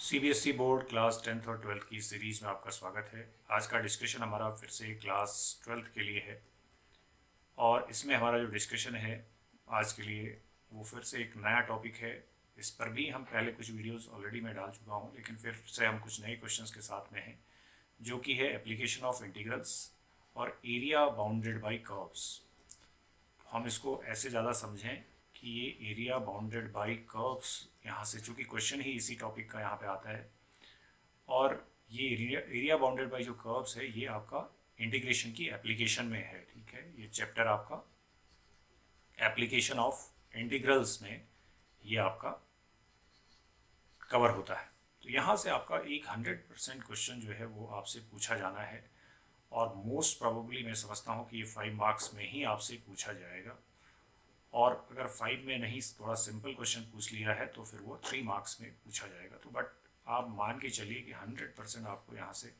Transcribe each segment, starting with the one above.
CBSE board class 10th और 12th की series में आपका स्वागत है। आज का डिस्कशन हमारा फिर से क्लास 12th के लिए है और इसमें हमारा जो डिस्कशन है आज के लिए वो फिर से एक नया टॉपिक है। इस पर भी हम पहले कुछ वीडियोस ऑलरेडी मैं डाल चुका हूँ, लेकिन फिर से हम कुछ नए क्वेश्चंस के साथ में हैं, जो कि है एप्लीकेशन ऑफ इंटीग्रल्स और एरिया बाउंडेड बाई कर्व्स। हम इसको ऐसे ज़्यादा समझें कि ये एरिया बाउंडेड बाई कर्व्स, यहाँ से चूँकि क्वेश्चन ही इसी टॉपिक का यहाँ पे आता है, और ये एरिया बाउंडेड बाई जो कर्व्स है ये आपका इंटीग्रेशन की एप्लीकेशन में है। ठीक है, ये चैप्टर आपका एप्लीकेशन ऑफ इंटीग्रल्स में ये आपका कवर होता है। तो यहाँ से आपका एक 100% क्वेश्चन जो है वो आपसे पूछा जाना है और मोस्ट प्रोबेबली मैं समझता हूँ कि ये 5 मार्क्स में ही आपसे पूछा जाएगा, और अगर 5 में नहीं थोड़ा सिंपल क्वेश्चन पूछ लिया है तो फिर वो 3 मार्क्स में पूछा जाएगा। तो बट आप मान के चलिए कि 100% आपको यहाँ से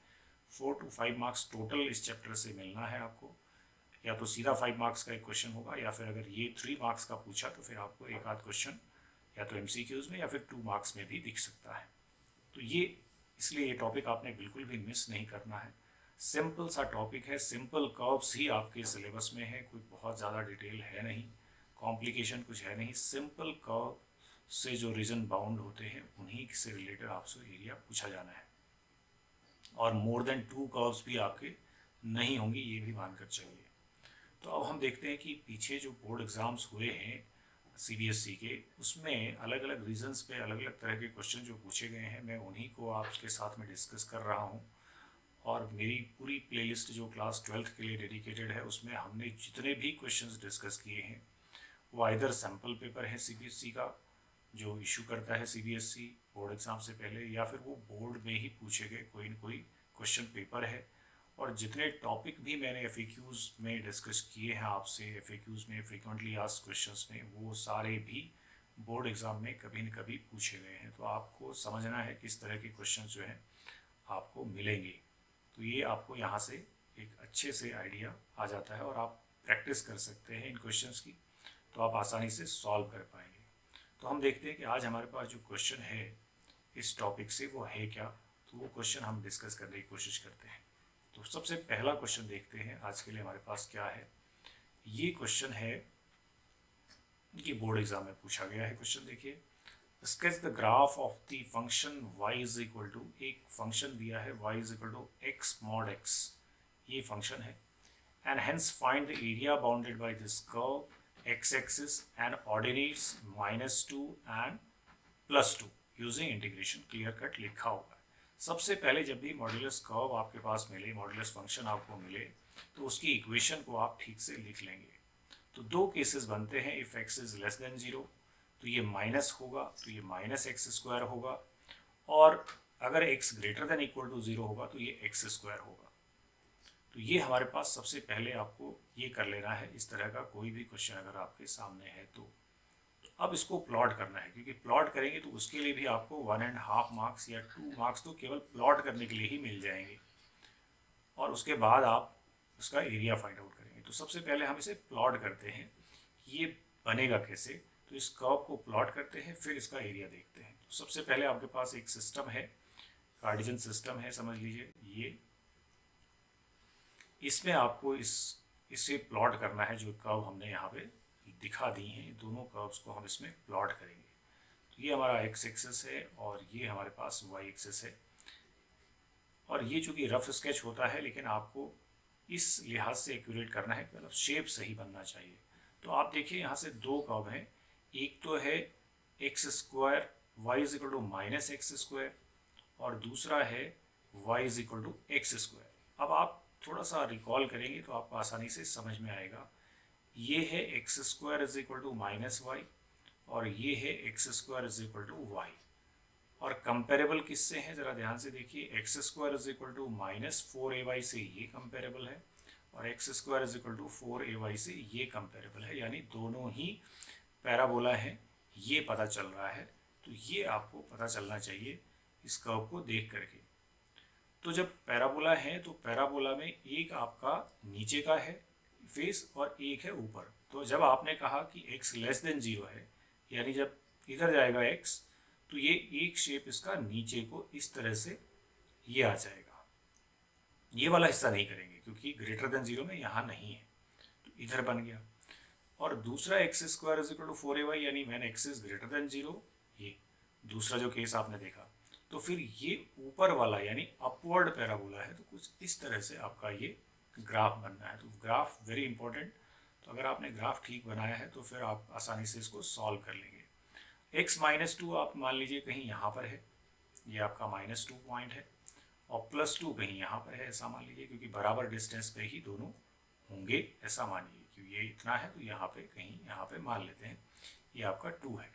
4 to 5 मार्क्स टोटल इस चैप्टर से मिलना है आपको। या तो सीधा 5 मार्क्स का एक क्वेश्चन होगा, या फिर अगर ये 3 मार्क्स का पूछा तो फिर आपको एक आध क्वेश्चन या तो MCQs में या फिर 2 मार्क्स में भी दिख सकता है। तो ये इसलिए ये टॉपिक आपने बिल्कुल भी मिस नहीं करना है। सिंपल सा टॉपिक है, सिंपल कर्व्स ही आपके सिलेबस में है, कोई बहुत ज़्यादा डिटेल है नहीं, कॉम्प्लिकेशन कुछ है नहीं। सिंपल कर्व से जो रीजन बाउंड होते हैं उन्हीं से रिलेटेड आपसे एरिया पूछा जाना है, और मोर देन 2 कर्व्स भी आपके नहीं होंगे, ये भी मानकर चलिए। तो अब हम देखते हैं कि पीछे जो बोर्ड एग्ज़ाम्स हुए हैं CBSE के, उसमें अलग अलग रीजन्स पे अलग अलग तरह के क्वेश्चन जो पूछे गए हैं, मैं उन्हीं को आपके साथ में डिस्कस कर रहा हूँ। और मेरी पूरी प्लेलिस्ट जो क्लास 12th के लिए डेडिकेटेड है, उसमें हमने जितने भी क्वेश्चंस डिस्कस किए हैं वो आइदर सैम्पल पेपर है CBSE का जो इशू करता है CBSE बोर्ड एग्ज़ाम से पहले, या फिर वो बोर्ड में ही पूछे गए कोई न कोई क्वेश्चन पेपर है। और जितने टॉपिक भी मैंने FAQs में डिस्कस किए हैं आपसे, FAQs में फ्रीक्वेंटली आस्क्ड क्वेश्चंस में, वो सारे भी बोर्ड एग्ज़ाम में कभी न कभी पूछे गए हैं। तो आपको समझना है किस तरह के क्वेश्चन जो हैं आपको मिलेंगे। तो ये आपको यहाँ से एक अच्छे से आइडिया आ जाता है और आप प्रैक्टिस कर सकते हैं इन क्वेश्चंस की, तो आप आसानी से सॉल्व कर पाएंगे। तो हम देखते हैं कि आज हमारे पास जो क्वेश्चन है इस टॉपिक से वो है क्या, तो वो क्वेश्चन हम डिस्कस करने की कोशिश करते हैं। तो सबसे पहला क्वेश्चन देखते हैं आज के लिए हमारे पास क्या है। ये क्वेश्चन है, ये बोर्ड एग्जाम में पूछा गया है क्वेश्चन। देखिए, sketch the graph of the function y is equal to, एक फंक्शन दिया है y is equal to x mod x, ये फंक्शन है, and hence find the area bounded by this curve x axis and ordinates -2 and +2 using integration. Clear cut लिखा होगा। सबसे पहले जब भी मॉड्यूलस कर्व आपके पास मिले, मॉड्यूलस फंक्शन आपको मिले, तो उसकी इक्वेशन को आप ठीक से लिख लेंगे। तो दो केसेस बनते हैं, if x is less than 0 तो ये माइनस होगा, तो ये -x² होगा, और अगर x greater than equal to 0 होगा तो ये x² होगा। तो ये हमारे पास सबसे पहले आपको ये कर लेना है। इस तरह का कोई भी क्वेश्चन अगर आपके सामने है तो अब इसको प्लॉट करना है, क्योंकि प्लॉट करेंगे तो उसके लिए भी आपको 1.5 मार्क्स या 2 मार्क्स तो केवल प्लॉट करने के लिए ही मिल जाएंगे, और उसके बाद आप उसका एरिया फाइंड आउट करेंगे। तो सबसे पहले हम इसे प्लॉट करते हैं, ये बनेगा कैसे। तो इस कर्व को प्लॉट करते हैं, फिर इसका एरिया देखते हैं। तो सबसे पहले आपके पास एक सिस्टम है, कार्टेशियन सिस्टम है, समझ लीजिए ये। इसमें आपको इसे प्लॉट करना है। जो कर्व हमने यहाँ पे दिखा दी हैं, दोनों कर्व्स को हम इसमें प्लॉट करेंगे। तो ये हमारा x एक्सिस है और ये हमारे पास y एक्सिस है, और ये चूँकि रफ स्केच होता है, लेकिन आपको इस लिहाज से एक्यूरेट करना है, मतलब शेप सही बनना चाहिए। तो आप देखिए यहाँ से दो कर्व हैं, एक तो है x² y is equal to -x², और दूसरा है y is equal to x²। अब आप थोड़ा सा रिकॉल करेंगे तो आपको आसानी से समझ में आएगा। ये है x² is equal to -y, और ये है x² is equal to y। और कंपेरेबल किससे हैं ज़रा ध्यान से देखिए, x² is equal to -4ay से ये कंपेरेबल है, और x² is equal to 4ay से ये कंपेरेबल है, यानी दोनों ही पैराबोला हैं, ये पता चल रहा है। तो ये आपको पता चलना चाहिए इस कर्व को देख करके। तो जब पैराबोला है तो पैराबोला में एक आपका नीचे का है फेस और एक है ऊपर। तो जब आपने कहा कि x लेस देन 0 है, यानी जब इधर जाएगा x तो ये एक शेप इसका नीचे को इस तरह से ये आ जाएगा। ये वाला हिस्सा नहीं करेंगे क्योंकि ग्रेटर देन 0 में यहाँ नहीं है, तो इधर बन गया। और दूसरा x square is equal to 4ay, यानी when x is greater than 0, ये दूसरा जो केस आपने देखा। तो फिर ये ऊपर वाला यानी अपवर्ड पैराबोला है, तो कुछ इस तरह से आपका ये ग्राफ बनना है। तो ग्राफ वेरी इंपॉर्टेंट। तो अगर आपने ग्राफ ठीक बनाया है तो फिर आप आसानी से इसको सॉल्व कर लेंगे। x माइनस 2 आप मान लीजिए कहीं यहाँ पर है, ये आपका -2 पॉइंट है, और +2 कहीं यहाँ पर है, ऐसा मान लीजिए, क्योंकि बराबर डिस्टेंस पे ही दोनों होंगे, ऐसा मानिए। क्योंकि ये इतना है तो यहाँ पे कहीं यहाँ पे मान लेते हैं ये आपका 2 है।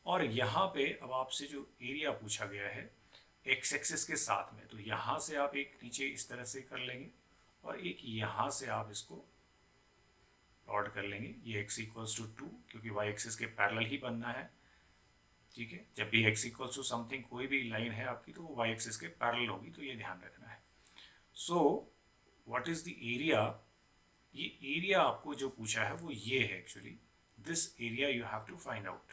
और यहाँ पे अब आपसे जो एरिया पूछा गया है एक्स एक्सिस के साथ में, तो यहाँ से आप एक नीचे इस तरह से कर लेंगे और एक यहाँ से आप इसको प्लॉट कर लेंगे। ये x इक्वल्स टू 2, क्योंकि y एक्सिस के पैरेलल ही बनना है, ठीक है। जब भी x इक्वल्स टू समथिंग, कोई भी लाइन है आपकी, तो वो y एक्सिस के पैरेलल होगी, तो ये ध्यान रखना है। So what is the area? ये एरिया आपको जो पूछा है वो ये है actually. This area you have to find out.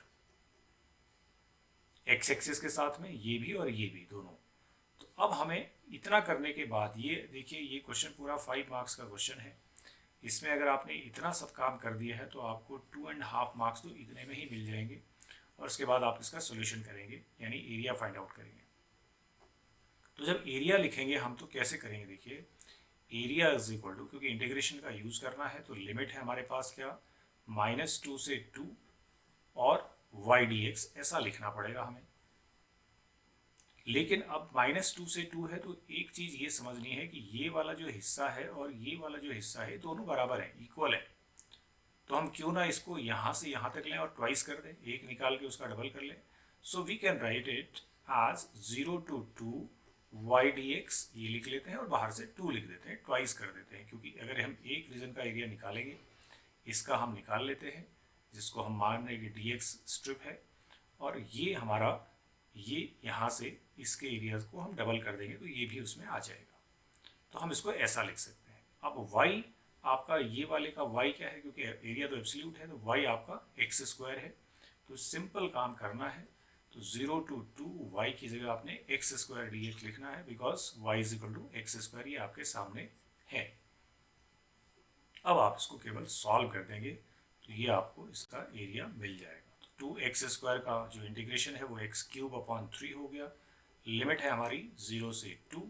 X axis के साथ में ये भी और ये भी दोनों। तो अब हमें इतना करने के बाद, ये देखिए ये क्वेश्चन पूरा 5 मार्क्स का क्वेश्चन है। इसमें अगर आपने इतना सब काम कर दिया है तो आपको 2.5 मार्क्स तो इतने में ही मिल जाएंगे। और उसके बाद आप इसका सोल्यूशन करेंगे, यानी एरिया फाइंड आउट करेंगे। तो जब एरिया लिखेंगे हम तो कैसे करेंगे? देखिए एरिया इज इक्वल टू, क्योंकि इंटीग्रेशन का यूज करना है तो लिमिट है हमारे पास क्या, -2 से 2 और y dx, ऐसा लिखना पड़ेगा हमें। लेकिन अब -2 से 2 है तो एक चीज ये समझनी है कि ये वाला जो हिस्सा है और ये वाला जो हिस्सा है दोनों बराबर है, इक्वल है। तो हम क्यों ना इसको यहाँ से यहाँ तक लें और ट्वाइस कर दें, एक निकाल के उसका डबल कर लें। So we can write it as 0 to 2 y dx, ये लिख लेते हैं और बाहर से 2 लिख देते हैं, ट्वाइस कर देते हैं। क्योंकि अगर हम एक रीजन का एरिया निकालेंगे, इसका हम निकाल लेते हैं, जिसको हम मान रहे हैं कि dx स्ट्रिप है, और ये हमारा ये यहाँ से इसके एरियाज को हम डबल कर देंगे तो ये भी उसमें आ जाएगा। तो हम इसको ऐसा लिख सकते हैं। अब y आपका, ये वाले का y क्या है, क्योंकि एरिया तो एब्सोल्यूट है, तो y आपका x स्क्वायर है। तो सिंपल काम करना है, तो 0 to 2 y की जगह आपने x स्क्वायर dx लिखना है, because y is equal to x square, ये आपके सामने है। अब आप इसको केवल सॉल्व कर देंगे तो ये आपको इसका एरिया मिल जाएगा। तो 2x स्क्वायर का जो इंटीग्रेशन है वो x³/3 हो गया। लिमिट है हमारी 0 से 2,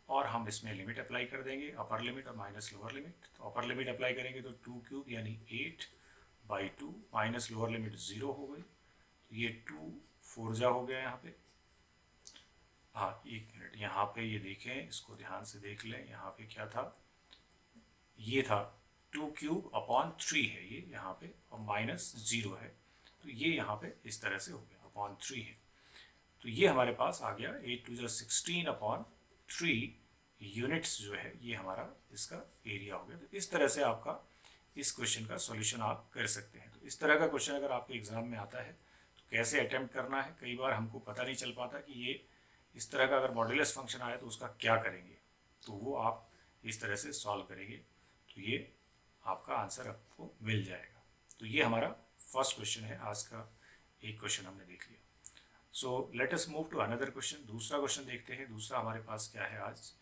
और हम इसमें लिमिट अप्लाई कर देंगे, अपर लिमिट और माइनस लोअर लिमिट। तो अपर लिमिट अप्लाई करेंगे तो 2³ यानी 8/2, माइनस लोअर लिमिट 0 हो गई, तो ये 2 4 जा हो गया यहाँ पे। हाँ एक मिनट, यहाँ पे ये देखें, इसको ध्यान से देख लें, यहाँ पे क्या था, ये था 2³/3 है ये यहाँ पे, और -0 है, तो ये यहाँ पे इस तरह से हो गया, /3 है। तो ये हमारे पास आ गया 8 2 16/3 यूनिट्स जो है, ये हमारा इसका एरिया हो गया। तो इस तरह से आपका इस क्वेश्चन का सॉल्यूशन आप कर सकते हैं। तो इस तरह का क्वेश्चन अगर आपके एग्जाम में आता है तो कैसे अटेम्प्ट करना है, कई बार हमको पता नहीं चल पाता कि ये इस तरह का अगर मॉड्यूलस फंक्शन आया तो उसका क्या करेंगे, तो वो आप इस तरह से सॉल्व करेंगे तो ये आपका आंसर आपको मिल जाएगा। तो ये हमारा फर्स्ट क्वेश्चन है, आज का एक क्वेश्चन हमने देख लिया। So let us move to another question. दूसरा क्वेश्चन देखते हैं। दूसरा हमारे पास क्या है आज,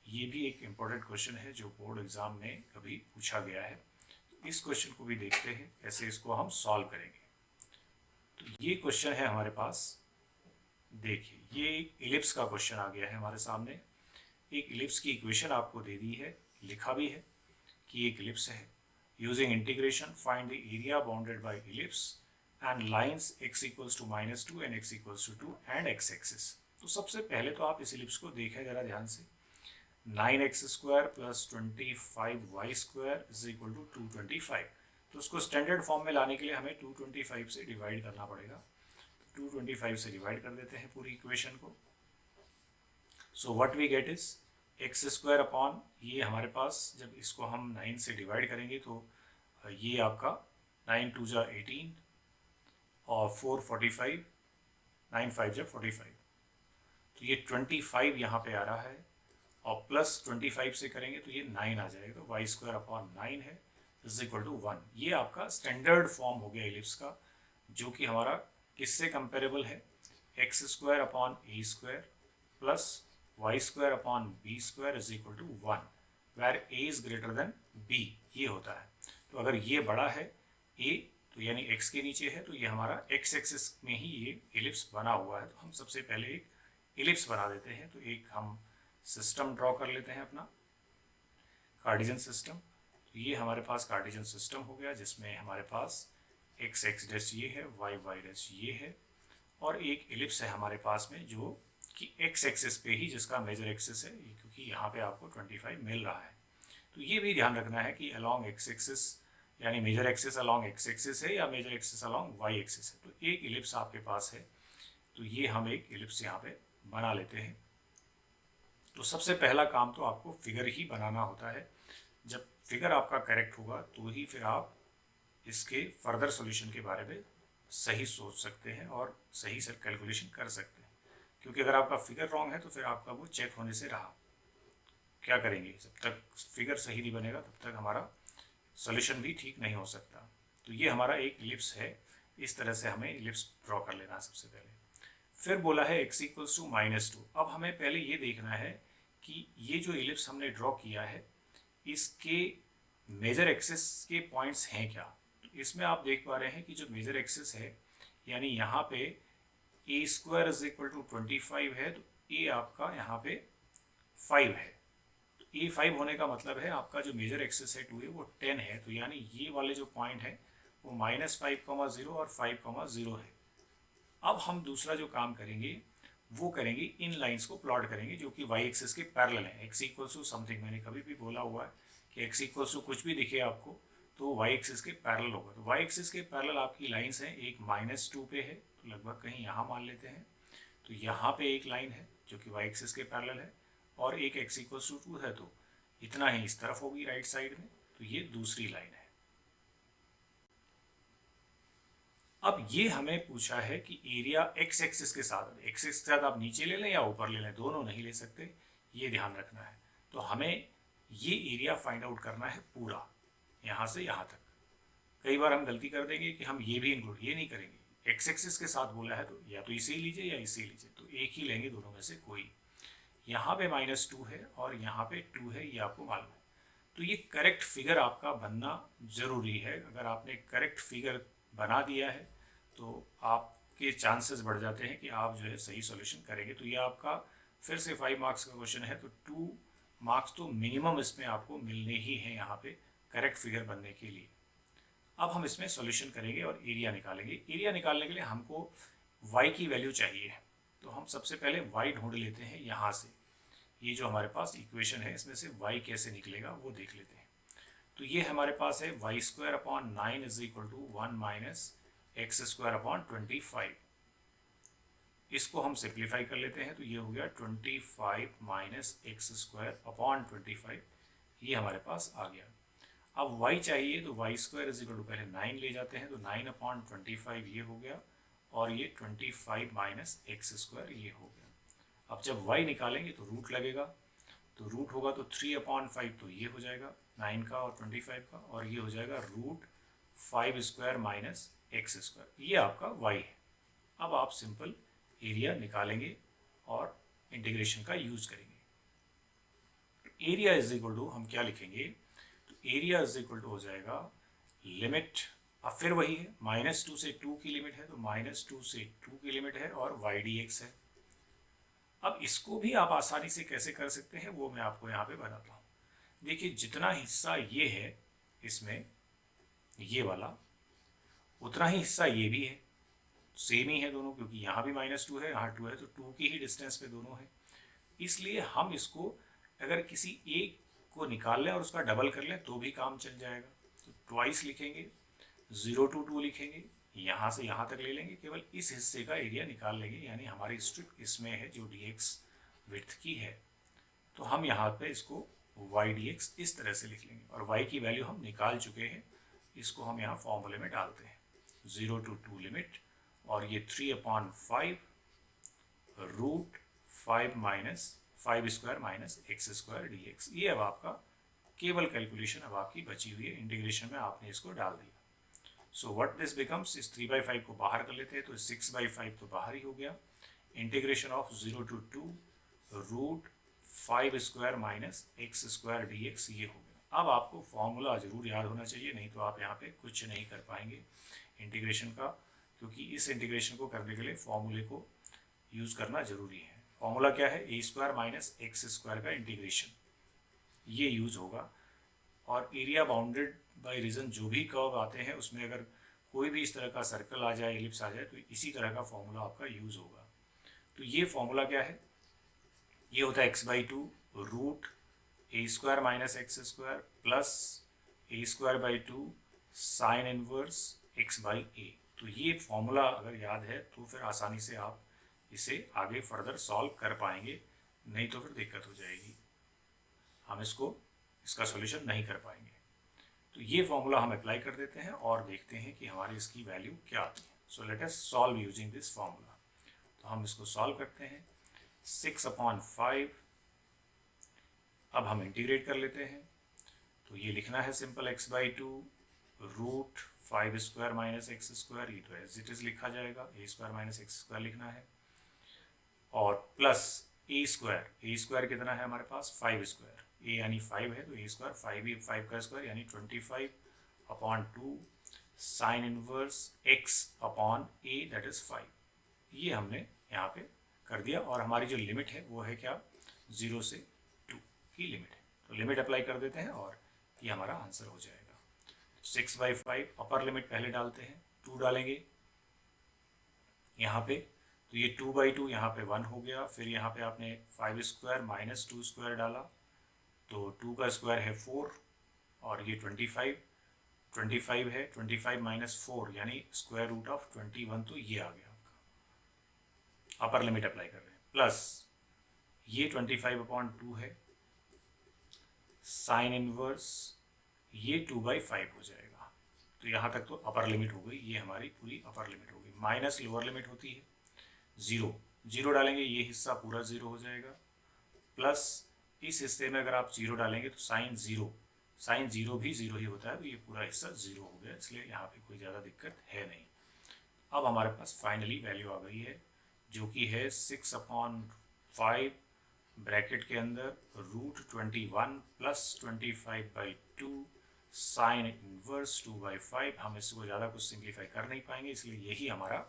ये भी एक इम्पोर्टेंट क्वेश्चन है जो बोर्ड एग्जाम में कभी पूछा गया है। तो इस क्वेश्चन को भी देखते हैं कैसे इसको हम सॉल्व करेंगे। तो ये क्वेश्चन है हमारे पास, देखिए ये एक इलिप्स का क्वेश्चन आ गया है हमारे सामने। एक इलिप्स की इक्वेशन आपको दे दी है, लिखा भी है कि एक इलिप्स है। Using integration find the area bounded by ellipse and lines x equals to -2 and x equals to 2 and x axis. तो सबसे पहले तो आप इस इलिप्स को देखें जरा ध्यान से। 9x² + 25y² is equal to 225। तो उसको स्टैंडर्ड फॉर्म में लाने के लिए हमें 225 से डिवाइड करना पड़ेगा। 225 से डिवाइड कर देते हैं पूरी इक्वेशन को। So what we get is x² upon, ये हमारे पास जब इसको हम 9 से डिवाइड करेंगे तो ये आपका 9 2 जा 18 और 4 45, 9 5 जा 45, तो ये 25 यहाँ पे आ रहा है, और प्लस 25 से करेंगे तो ये 9 आ जाएगा। तो y² अपॉन 9 है इज इक्वल टू 1। ये आपका स्टैंडर्ड फॉर्म हो गया इलिप्स का, जो कि हमारा किससे कंपेरेबल है, x square upon a square plus y square upon b square is equal to 1 where a is greater than b, ये होता है। तो अगर ये बड़ा है ए, तो यानी x के नीचे है, तो ये हमारा x एक्सिस में ही ये एलिप्स बना हुआ है। तो हम सबसे पहले एक एलिप्स बना देते हैं। तो एक हम सिस्टम ड्रॉ कर लेते हैं अपना कार्टेशियन सिस्टम। तो ये हमारे पास कार्टेशियन सिस्टम हो गया, जिसमें हमारे पास x एक्स डैश ये है, y वाई डैश ये है, और एक एलिप्स है हमारे पास में जो कि x एक्सिस पे ही, जिसका मेजर एक्सिस है, क्योंकि यहाँ पे आपको 25 मिल रहा है। तो ये भी ध्यान रखना है कि अलॉन्ग x एक्सिस यानी major axis along x axis है या major axis along y axis है। तो एक एलिप्स आपके पास है, तो ये हम एक एलिप्स यहाँ पे बना लेते हैं। तो सबसे पहला काम तो आपको फिगर ही बनाना होता है। जब फिगर आपका करेक्ट होगा तो ही फिर आप इसके फर्दर सॉल्यूशन के बारे में सही सोच सकते हैं और सही से कैलकुलेशन कर सकते हैं। क्योंकि अगर आपका फिगर रॉन्ग है तो फिर आपका वो चेक होने से रहा। क्या करेंगे, जब तक फिगर सही नहीं बनेगा तब तक हमारा सॉल्यूशन भी ठीक नहीं हो सकता। तो ये हमारा एक इलिप्स है, इस तरह से हमें इलिप्स ड्रॉ कर लेना है सबसे पहले। फिर बोला है x इक्वल्स टू -2। अब हमें पहले ये देखना है कि ये जो इलिप्स हमने ड्रॉ किया है इसके मेजर एक्सिस के पॉइंट्स हैं क्या। तो इसमें आप देख पा रहे हैं कि जो मेजर एक्सिस है यानी यहाँ पे ए स्क्वायर इज इक्वल टू 25 है, तो ए आपका यहाँ पे 5 है। तो ए 5 होने का मतलब है आपका जो मेजर एक्सिस है 2 है वो 10 है। तो यानी ये वाले जो पॉइंट है वो -5,0 और 5,0 है। अब हम दूसरा जो काम करेंगे वो करेंगे, इन लाइंस को प्लॉट करेंगे जो कि y एक्सिस के पैरेलल है। x इक्वल्स टू समथिंग, मैंने कभी भी बोला हुआ है कि x इक्वल्स टू कुछ भी दिखे आपको तो y एक्सिस के पैरेलल होगा। तो y एक्सिस के पैरेलल आपकी लाइंस हैं, एक -2 पे है तो लगभग कहीं यहाँ मान लेते हैं। तो यहाँ पे एक लाइन है जो कि y एक्सिस के पैरेलल है और एक x इक्वल्स टू 2 है, तो इतना ही इस तरफ होगी राइट साइड में। तो ये दूसरी लाइन है। अब ये हमें पूछा है कि एरिया x एक्सिस के साथ, x एक्सिस के साथ आप नीचे ले लें या ऊपर ले लें, दोनों नहीं ले सकते, ये ध्यान रखना है। तो हमें ये एरिया फाइंड आउट करना है पूरा, यहाँ से यहाँ तक। कई बार हम गलती कर देंगे कि हम ये भी इंक्लूड ये नहीं करेंगे। x एक्सिस के साथ बोला है तो या तो इसे ही लीजिए या इसे लीजिए, तो एक ही लेंगे दोनों में से कोई। यहाँ पे -2 है और यहाँ पे 2 है, ये आपको मालूम है। तो ये करेक्ट फिगर आपका बनना ज़रूरी है। अगर आपने करेक्ट फिगर बना दिया है तो आपके चांसेस बढ़ जाते हैं कि आप जो है सही सॉल्यूशन करेंगे। तो ये आपका फिर से 5 मार्क्स का क्वेश्चन है, तो 2 मार्क्स तो मिनिमम इसमें आपको मिलने ही हैं यहाँ पे करेक्ट फिगर बनने के लिए। अब हम इसमें सॉल्यूशन करेंगे और एरिया निकालेंगे। एरिया निकालने के लिए हमको y की वैल्यू चाहिए, तो हम सबसे पहले y ढूंढ लेते हैं यहाँ से। ये जो हमारे पास इक्वेशन है इसमें से y कैसे निकलेगा वो देख लेते हैं। तो ये हमारे पास है y square upon 9 is equal to 1 minus x square upon 25। इसको हम सिंप्लीफाई कर लेते हैं, तो ये हो गया 25 माइनस एक्स स्क्वायर अपॉन 25, ये हमारे पास आ गया। अब y चाहिए तो y square is equal to पहले 9 ले जाते हैं, तो 9 अपॉन 25 ये हो गया और ये 25 माइनस एक्स स्क्वायर ये हो गया। अब जब y निकालेंगे तो रूट लगेगा, तो रूट होगा तो 3/5, तो ये हो जाएगा 9 का और 25 का, और ये हो जाएगा root 5 square minus x square, ये आपका y है। अब आप सिंपल एरिया निकालेंगे और इंटीग्रेशन का यूज करेंगे। एरिया इज इक्वल टू हम क्या लिखेंगे, तो एरिया इज इक्वल टू हो जाएगा लिमिट, अब फिर वही है -2 से 2 की लिमिट है, तो -2 से 2 की लिमिट है और y dx है। अब इसको भी आप आसानी से कैसे कर सकते हैं वो मैं आपको यहाँ पे बताता हूँ। देखिए जितना हिस्सा ये है इसमें ये वाला, उतना ही हिस्सा ये भी है, सेम ही है दोनों, क्योंकि यहाँ भी -2 है यहाँ 2 है, तो 2 की ही डिस्टेंस पे दोनों है। इसलिए हम इसको अगर किसी एक को निकाल लें और उसका डबल कर लें तो भी काम चल जाएगा। तो ट्वाइस लिखेंगे, 0 to 2 लिखेंगे, यहाँ से यहाँ तक ले लेंगे, केवल इस हिस्से का एरिया निकाल लेंगे, यानी हमारी स्ट्रिप इसमें है जो dx विड्थ की है। तो हम यहाँ पे इसको y dx इस तरह से लिख लेंगे और y की वैल्यू हम निकाल चुके हैं, इसको हम यहाँ फॉर्मूले में डालते हैं 0 to 2 लिमिट, और ये 3/5 root 5 minus 5 square minus x square dx। ये अब आपका केवल कैलकुलेशन अब आपकी बची हुई है, इंटीग्रेशन में आपने इसको डाल दिया। सो व्हाट दिस बिकम्स, इस 3/5 को बाहर कर लेते हैं तो 6/5 तो बाहर ही हो गया, integration of 0 to 2 root 5 square minus x square d x, ये हो गया। अब आपको फॉर्मूला ज़रूर याद होना चाहिए, नहीं तो आप यहाँ पे कुछ नहीं कर पाएंगे इंटीग्रेशन का, क्योंकि इस इंटीग्रेशन को करने के लिए फॉर्मूले को यूज़ करना ज़रूरी है। फॉर्मूला क्या है? ए स्क्वायर माइनस एक्स स्क्वायर का इंटीग्रेशन, ये यूज़ होगा। और एरिया बाउंडेड बाय रीजन जो भी कर्व आते हैं उसमें अगर कोई भी इस तरह का सर्कल आ जाए, एलिप्स आ जाए, तो इसी तरह का फॉर्मूला आपका यूज़ होगा। तो ये फॉर्मूला क्या है? ये होता है x/2 root a square minus x square plus a square by 2 sine inverse x by a. तो ये फॉर्मूला अगर याद है तो फिर आसानी से आप इसे आगे फर्दर सॉल्व कर पाएंगे, नहीं तो फिर दिक्कत हो जाएगी, हम इसका सॉल्यूशन नहीं कर पाएंगे। तो ये फॉर्मूला हम अप्लाई कर देते हैं और देखते हैं कि हमारी इसकी वैल्यू क्या आती है। सो let us solve using this formula. तो हम इसको सॉल्व करते हैं। 6/5, अब हम इंटीग्रेट कर लेते हैं। तो ये लिखना है simple x/2 root 5 square minus x square, ये तो एज इट इज लिखा जाएगा, a square minus x square लिखना है, और प्लस ए स्क्वायर कितना है हमारे पास? 5 स्क्वायर, ए यानी 5 है तो ए स्क्वायर 5 का स्क्वायर यानी 25/2 sign inverse x upon A that is 5। ये हमने यहाँ पे कर दिया और हमारी जो लिमिट है वो है क्या? 0 से 2 की लिमिट है। तो लिमिट अप्लाई कर देते हैं और ये हमारा आंसर हो जाएगा। 6/5 अपर लिमिट पहले डालते हैं, 2 डालेंगे यहाँ पे, तो ये 2/2 यहाँ पे 1 हो गया। फिर यहाँ पे आपने 5 स्क्वायर माइनस 2 स्क्वायर डाला, तो 2 का स्क्वायर है 4 और ये 25 है, 25 माइनस 4 यानी स्क्वायर रूट ऑफ 21, तो ये आ गया आपका। अपर लिमिट अप्लाई कर रहे हैं, प्लस ये 25/2 है, साइन इनवर्स ये 2/5 हो जाएगा। तो यहाँ तक तो अपर लिमिट हो गई, ये हमारी पूरी अपर लिमिट हो गई। माइनस लोअर लिमिट होती है 0 डालेंगे, ये हिस्सा पूरा 0 हो जाएगा, प्लस इस हिस्से में अगर आप 0 डालेंगे तो साइन 0 भी 0 ही होता है, तो ये पूरा हिस्सा 0 हो गया, इसलिए यहाँ पे कोई ज़्यादा दिक्कत है नहीं। अब हमारे पास फाइनली वैल्यू आ गई है, जो कि है 6/5 ब्रैकेट के अंदर रूट 21 प्लस 25/2 साइन इनवर्स 2/5। हम इसको ज़्यादा कुछ सिंप्लीफाई कर नहीं पाएंगे, इसलिए यही हमारा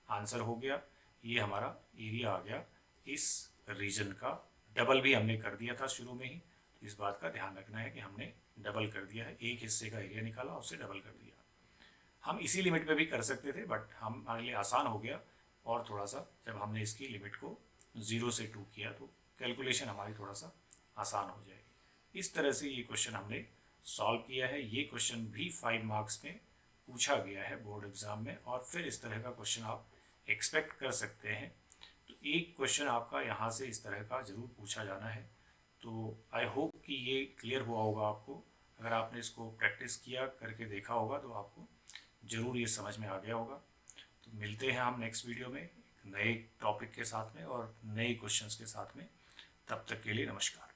आंसर हो गया। ये हमारा एरिया आ गया इस रीजन का। डबल भी हमने कर दिया था शुरू में ही, तो इस बात का ध्यान रखना है कि हमने डबल कर दिया है, एक हिस्से का एरिया निकाला उससे डबल कर दिया। हम इसी लिमिट पे भी कर सकते थे, बट हमारे लिए आसान हो गया, और थोड़ा सा जब हमने इसकी लिमिट को 0 से 2 किया तो कैलकुलेशन हमारी थोड़ा सा आसान हो जाएगी। इस तरह से ये क्वेश्चन हमने सॉल्व किया है। ये क्वेश्चन भी 5 मार्क्स में पूछा गया है बोर्ड एग्जाम में, और फिर इस तरह का क्वेश्चन आप एक्सपेक्ट कर सकते हैं। तो एक क्वेश्चन आपका यहाँ से इस तरह का ज़रूर पूछा जाना है। तो आई होप कि ये क्लियर हुआ होगा आपको। अगर आपने इसको प्रैक्टिस किया, करके देखा होगा, तो आपको ज़रूर ये समझ में आ गया होगा। तो मिलते हैं हम नेक्स्ट वीडियो में एक नए टॉपिक के साथ में और नए क्वेश्चंस के साथ में। तब तक के लिए नमस्कार।